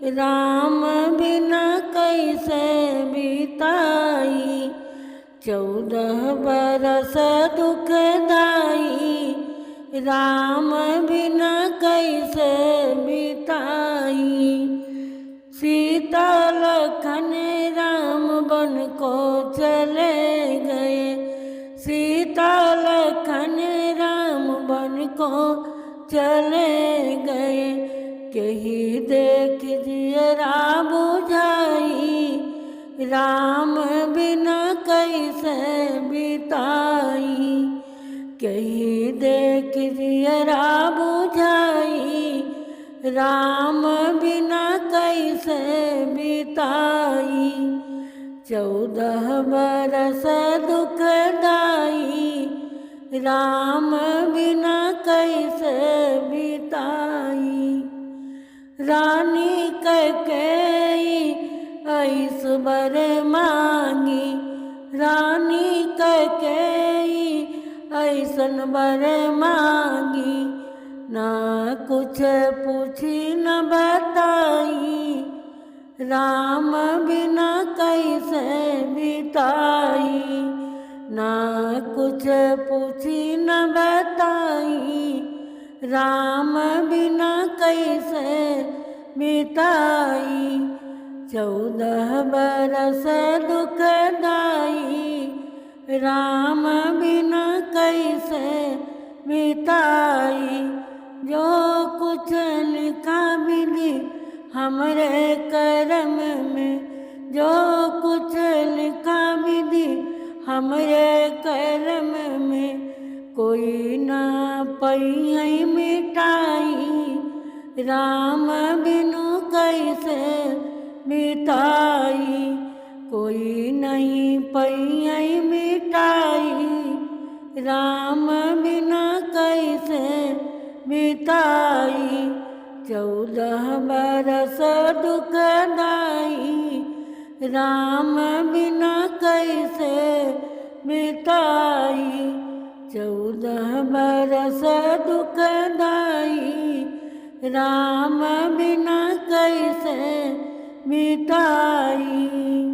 राम बिना कैसे बिताई 14 बरस दुखदाई। राम बिना कैसे बिताई। सीता लखन राम बन को चले गए। सीता लखन राम बन को चले गए। कही देख जियरा बुझाई। राम बिना कैसे बिताई। कही देख जियरा बुझाई। राम बिना कैसे बिताई। 14 बरस दुखदाई। राम बिना कैसे बिताई। रानी कैकेयी ऐश्वर मांगी। रानी कैकेयी ऐसन बर मांगी। ना कुछ पूछी न बताई। राम बिना कैसे बिताई। ना कुछ पूछी न बताई। राम बिना कैसे बिताई। 14 बरस दुखदाई। राम बिना कैसे बिताई। जो कुछ लिखा विधि हमरे करम में। जो कुछ लिखा विधि हमरे करम में। कोई ना पई मिटाई। राम बिनु कैसे बिताई। कोई नहीं पई मिटाई। राम बिना कैसे बिताई। 14 बरस दुखदाई। राम बिना कैसे बिताई। 14 बरस दुखदाई। राम बिना कैसे बिताई।